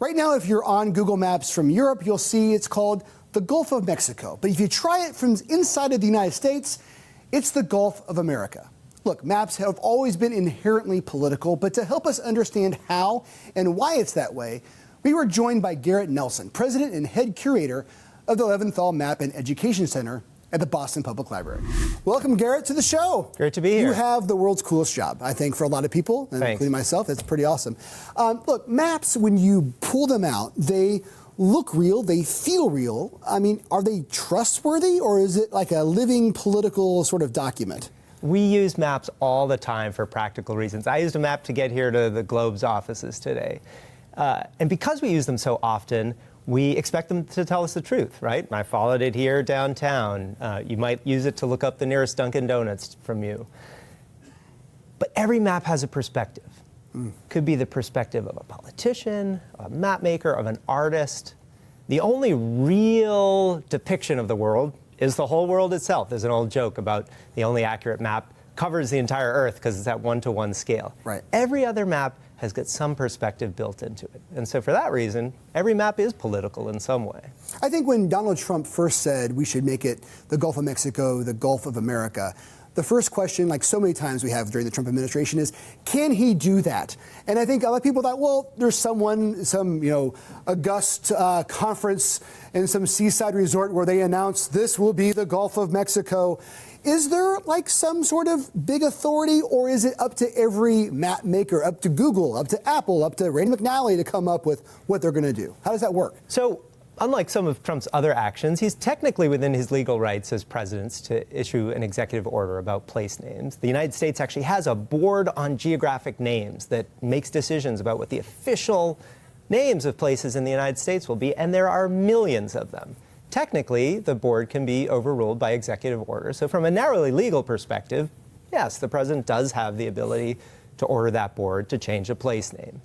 Right now, if you're on Google Maps from Europe, you'll see it's called the Gulf of Mexico. But if you try it from inside of the United States, it's the Gulf of America. Look, maps have always been inherently political, but to help us understand how and why it's that way, we were joined by Garrett Nelson, president and head curator of the Leventhal Map and Education Center at the Boston Public Library. Welcome, Garrett, to the show. Great to be here. You have the world's coolest job, I think, for a lot of people, including myself. It's pretty awesome. Look, maps, when you pull them out, they look real, they feel real. I mean, are they trustworthy, or is it like a living political sort of document? We use maps all the time for practical reasons. I used a map to get here to the Globe's offices today. And because we use them so often, we expect them to tell us the truth, right? I followed it here downtown. You might use it to look up the nearest Dunkin' Donuts from you. But every map has a perspective. Could be the perspective of a politician, a map maker, of an artist. The only real depiction of the world is the whole world itself. There's an old joke about the only accurate map covers the entire Earth because it's at 1-to-1 scale. Right. Every other map has got some perspective built into it. And so for that reason, every map is political in some way. I think when Donald Trump first said we should make it the Gulf of Mexico, the Gulf of America, the first question, like so many times we have during the Trump administration, is, can he do that? And I think a lot of people thought, well, there's some august conference in some seaside resort where they announce this will be the Gulf of Mexico. Is there like some sort of big authority, or is it up to every map maker, up to Google, up to Apple, up to Randy McNally to come up with what they're going to do? How does that work? So, unlike some of Trump's other actions, he's technically within his legal rights as president to issue an executive order about place names. The United States actually has a board on geographic names that makes decisions about what the official names of places in the United States will be, and there are millions of them. Technically, the board can be overruled by executive order. So from a narrowly legal perspective, yes, the president does have the ability to order that board to change a place name.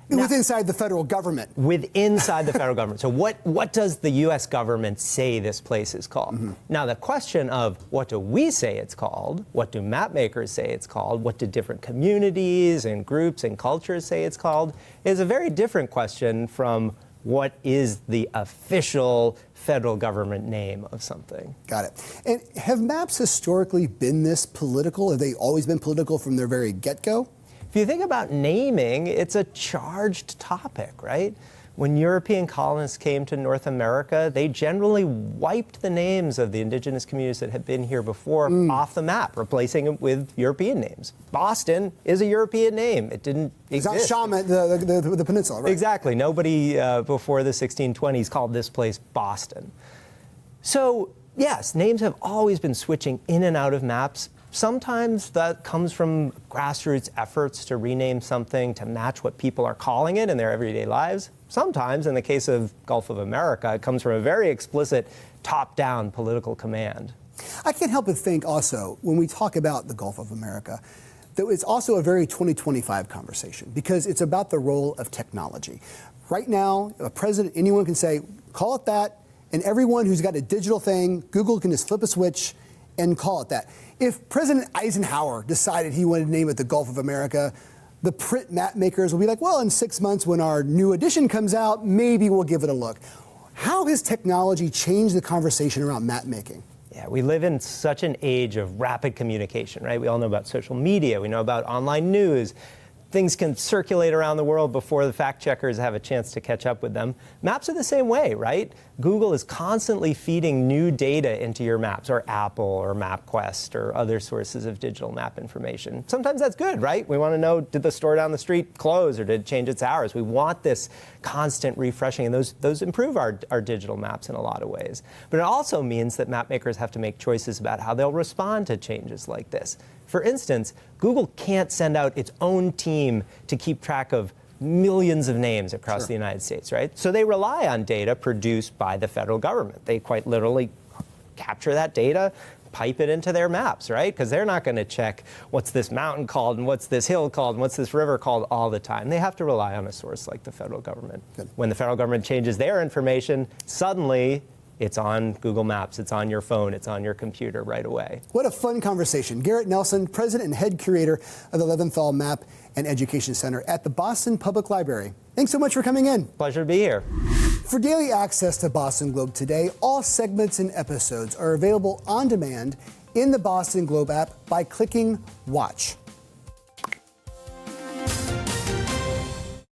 Inside the federal government. Inside the federal government. So what does the U.S. government say this place is called? Now, the question of what do we say it's called, what do map makers say it's called, what do different communities and groups and cultures say it's called, is a very different question from what is the official federal government name of something. Got it. And have maps historically been this political? Have they always been political from their very get-go? If you think about naming, it's a charged topic, right? When European colonists came to North America, they generally wiped the names of the indigenous communities that had been here before off the map, replacing them with European names. Boston is a European name. It didn't exist. It's not Shawmut, the peninsula, right? Exactly. Nobody before the 1620s called this place Boston. So, yes, names have always been switching in and out of maps. Sometimes that comes from grassroots efforts to rename something to match what people are calling it in their everyday lives. Sometimes, in the case of Gulf of America, it comes from a very explicit top-down political command. I can't help but think also, when we talk about the Gulf of America, that it's also a very 2025 conversation, because it's about the role of technology. Right now, a president, anyone can say, call it that, and everyone who's got a digital thing, Google can just flip a switch and call it that. If President Eisenhower decided he wanted to name it the Gulf of America, the print map makers will be like, well, in 6 months when our new edition comes out, maybe we'll give it a look. How has technology changed the conversation around map making? Yeah, we live in such an age of rapid communication, right? We all know about social media. We know about online news. Things can circulate around the world before the fact checkers have a chance to catch up with them. Maps are the same way, right? Google is constantly feeding new data into your maps, or Apple, or MapQuest, or other sources of digital map information. Sometimes that's good, right? We want to know, did the store down the street close, or did it change its hours? We want this constant refreshing, and those improve our digital maps in a lot of ways. But it also means that map makers have to make choices about how they'll respond to changes like this. For instance, Google can't send out its own team to keep track of millions of names across the United States, right? So they rely on data produced by the federal government. They quite literally capture that data, pipe it into their maps, right? Because they're not going to check what's this mountain called and what's this hill called and what's this river called all the time. They have to rely on a source like the federal government. When the federal government changes their information, suddenly it's on Google Maps, it's on your phone, it's on your computer right away. What a fun conversation. Garrett Nelson, president and head curator of the Leventhal Map and Education Center at the Boston Public Library. Thanks so much for coming in. Pleasure to be here. For daily access to Boston Globe Today, all segments and episodes are available on demand in the Boston Globe app by clicking Watch.